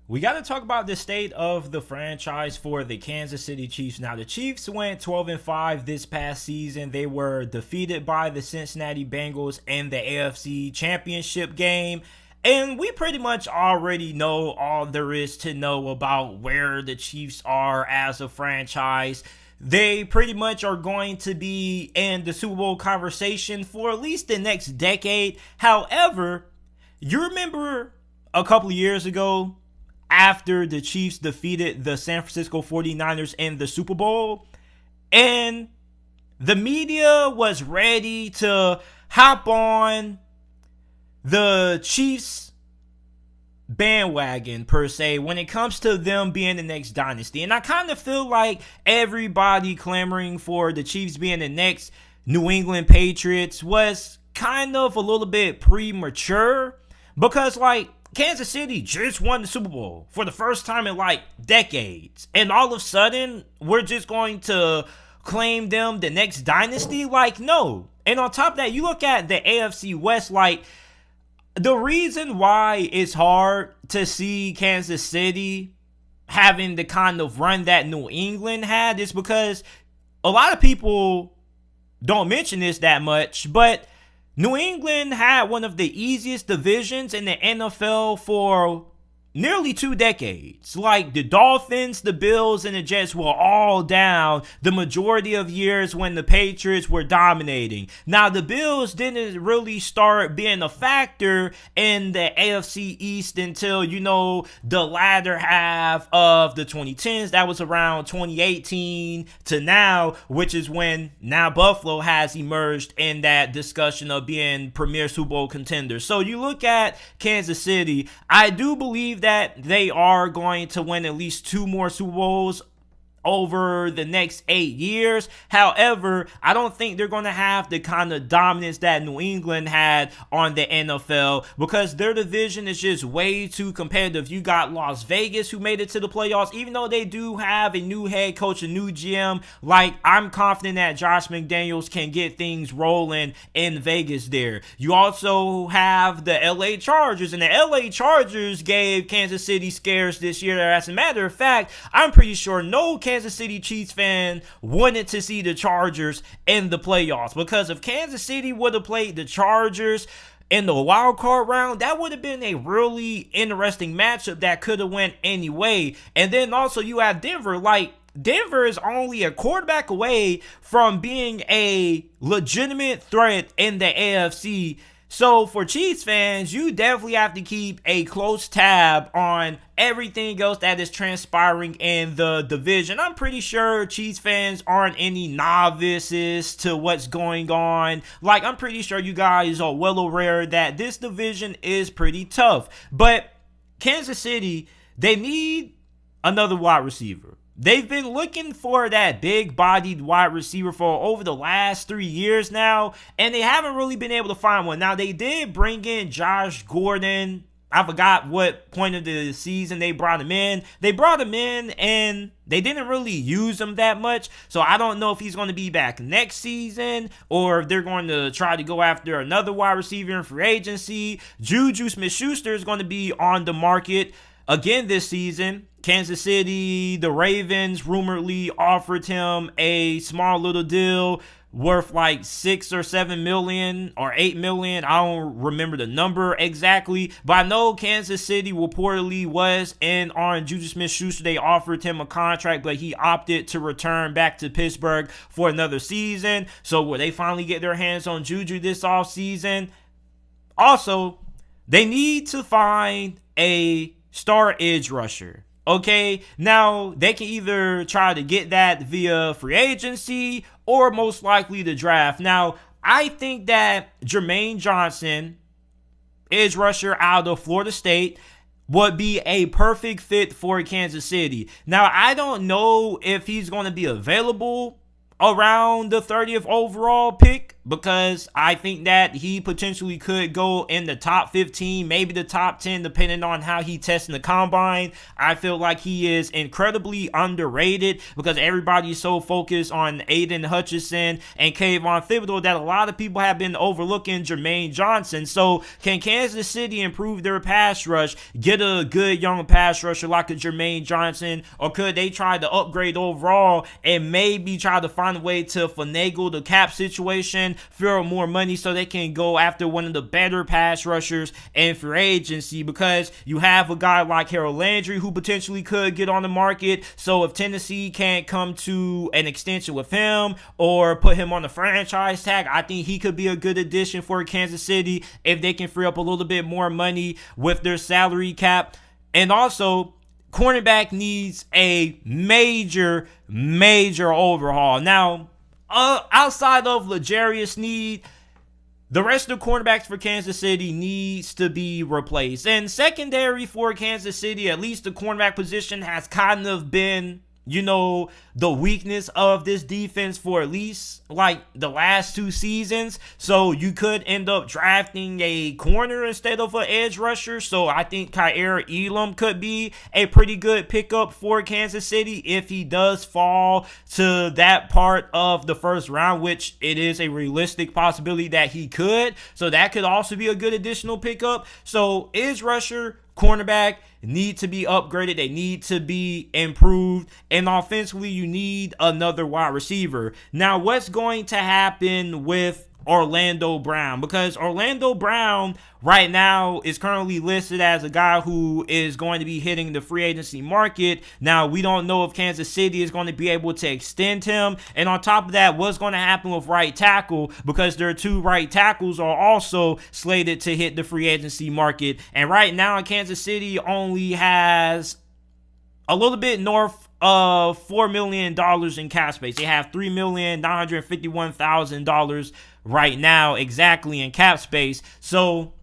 We got to talk about the state of the franchise for the Kansas City Chiefs. Now, the Chiefs went 12-5 this past season. They were defeated by the Cincinnati Bengals in the AFC Championship game. And we pretty much already know all there is to know about where the Chiefs are as a franchise. They pretty much are going to be in the Super Bowl conversation for at least the next decade. However, you remember a couple of years ago, after the Chiefs defeated the San Francisco 49ers in the Super Bowl, and the media was ready to hop on the Chiefs bandwagon, per se, when it comes to them being the next dynasty. And I kind of feel like everybody clamoring for the Chiefs being the next New England Patriots was kind of a little bit premature, because Kansas City just won the Super Bowl for the first time in decades. And all of a sudden, we're just going to claim them the next dynasty? No. And on top of that, you look at the AFC West, the reason why it's hard to see Kansas City having the kind of run that New England had is because a lot of people don't mention this that much, but New England had one of the easiest divisions in the NFL for nearly 2 decades. The Dolphins, the Bills, and the Jets were all down the majority of years when the Patriots were dominating. Now, the Bills didn't really start being a factor in the AFC East until, the latter half of the 2010s. That was around 2018 to now, which is when now Buffalo has emerged in that discussion of being premier Super Bowl contenders. So you look at Kansas City, I do believe that they are going to win at least 2 more Super Bowls over the next 8 years. However, I don't think they're going to have the kind of dominance that New England had on the NFL, because their division is just way too competitive. You got Las Vegas, who made it to the playoffs, even though they do have a new head coach, a new GM. I'm confident that Josh McDaniels can get things rolling in Vegas there. You also have the LA Chargers, and the LA Chargers gave Kansas City scares this year. As a matter of fact, I'm pretty sure no Kansas City Chiefs fan wanted to see the Chargers in the playoffs, because if Kansas City would have played the Chargers in the wild card round, that would have been a really interesting matchup that could have went any way. And then also you have Denver. Denver is only a quarterback away from being a legitimate threat in the AFC. So for Chiefs fans, you definitely have to keep a close tab on everything else that is transpiring in the division. I'm pretty sure Chiefs fans aren't any novices to what's going on. I'm pretty sure you guys are well aware that this division is pretty tough. But Kansas City, they need another wide receiver. They've been looking for that big-bodied wide receiver for over the last 3 years now, and they haven't really been able to find one. Now, they did bring in Josh Gordon. I forgot what point of the season they brought him in. They brought him in, and they didn't really use him that much, so I don't know if he's going to be back next season or if they're going to try to go after another wide receiver in free agency. Juju Smith-Schuster is going to be on the market again this season. Kansas City, the Ravens rumoredly offered him a small little deal worth 6 or 7 million or 8 million. I don't remember the number exactly, but I know Kansas City reportedly was in on Juju Smith-Schuster. They offered him a contract, but he opted to return back to Pittsburgh for another season. So will they finally get their hands on Juju this offseason? Also, they need to find a star edge rusher. Okay, now they can either try to get that via free agency or most likely the draft. Now, I think that Jermaine Johnson, edge rusher out of Florida State, would be a perfect fit for Kansas City. Now, I don't know if he's going to be available around the 30th overall pick, because I think that he potentially could go in the top 15, maybe the top 10, depending on how he tests in the combine. I feel like he is incredibly underrated because everybody is so focused on Aiden Hutchinson and Kayvon Thibodeau that a lot of people have been overlooking Jermaine Johnson. So can Kansas City improve their pass rush, get a good young pass rusher like a Jermaine Johnson, or could they try to upgrade overall and maybe try to find a way to finagle the cap situation, throw more money so they can go after one of the better pass rushers in free agency? Because you have a guy like Harold Landry who potentially could get on the market. So if Tennessee can't come to an extension with him or put him on the franchise tag, I think he could be a good addition for Kansas City if they can free up a little bit more money with their salary cap. And also, cornerback needs a major overhaul. Now, outside of L'Jarius Sneed, the rest of the cornerbacks for Kansas City needs to be replaced. And secondary for Kansas City, at least the cornerback position, has kind of been, the weakness of this defense for at least like the last 2 seasons. So you could end up drafting a corner instead of an edge rusher. So I think Kaiir Elam could be a pretty good pickup for Kansas City if he does fall to that part of the first round, which it is a realistic possibility that he could. So that could also be a good additional pickup. So edge rusher, cornerback need to be upgraded. They need to be improved. And offensively, you need another wide receiver. Now, what's going to happen with Orlando Brown? Because Orlando Brown right now is currently listed as a guy who is going to be hitting the free agency market. Now, we don't know if Kansas City is going to be able to extend him. And on top of that, what's going to happen with right tackle? Because their 2 right tackles are also slated to hit the free agency market. And right now, Kansas City only has a little bit north of $4 million in cap space. They have $3,951,000 right now exactly in cap space. So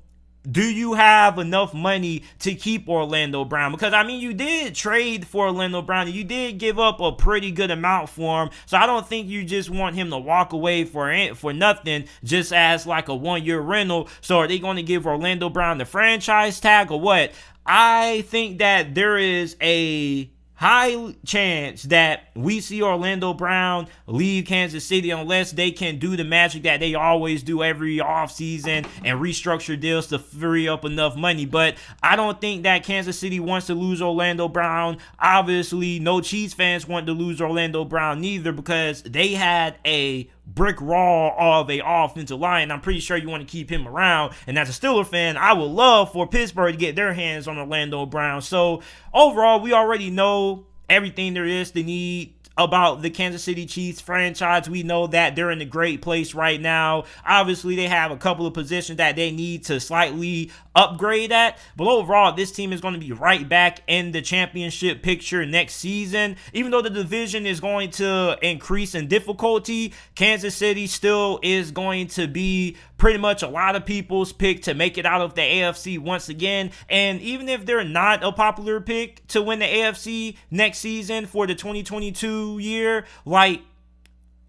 do you have enough money to keep Orlando Brown? Because, you did trade for Orlando Brown, and you did give up a pretty good amount for him. So I don't think you just want him to walk away for nothing just as like a 1-year rental. So are they going to give Orlando Brown the franchise tag or what? I think that there is a high chance that we see Orlando Brown leave Kansas City unless they can do the magic that they always do every offseason and restructure deals to free up enough money. But I don't think that Kansas City wants to lose Orlando Brown. Obviously, no Chiefs fans want to lose Orlando Brown neither, because they had a brick wall of a offensive line. I'm pretty sure you want to keep him around. And as a Steelers fan, I would love for Pittsburgh to get their hands on Orlando Brown. So overall, we already know everything there is to need about the Kansas City Chiefs franchise. We know that they're in a great place right now. Obviously, they have a couple of positions that they need to slightly upgrade at, but overall, this team is going to be right back in the championship picture next season. Even though the division is going to increase in difficulty, Kansas City still is going to be pretty much a lot of people's pick to make it out of the AFC once again. And even if they're not a popular pick to win the AFC next season for the 2022 year, like,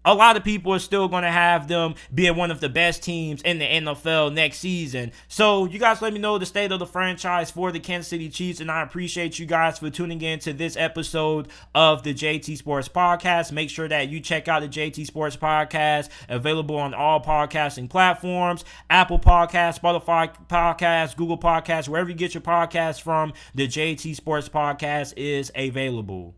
a lot of people are still going to have them being one of the best teams in the NFL next season. So you guys let me know the state of the franchise for the Kansas City Chiefs, and I appreciate you guys for tuning in to this episode of the JT Sports Podcast. Make sure that you check out the JT Sports Podcast, available on all podcasting platforms: Apple Podcasts, Spotify Podcasts, Google Podcasts, wherever you get your podcasts from. The JT Sports Podcast is available.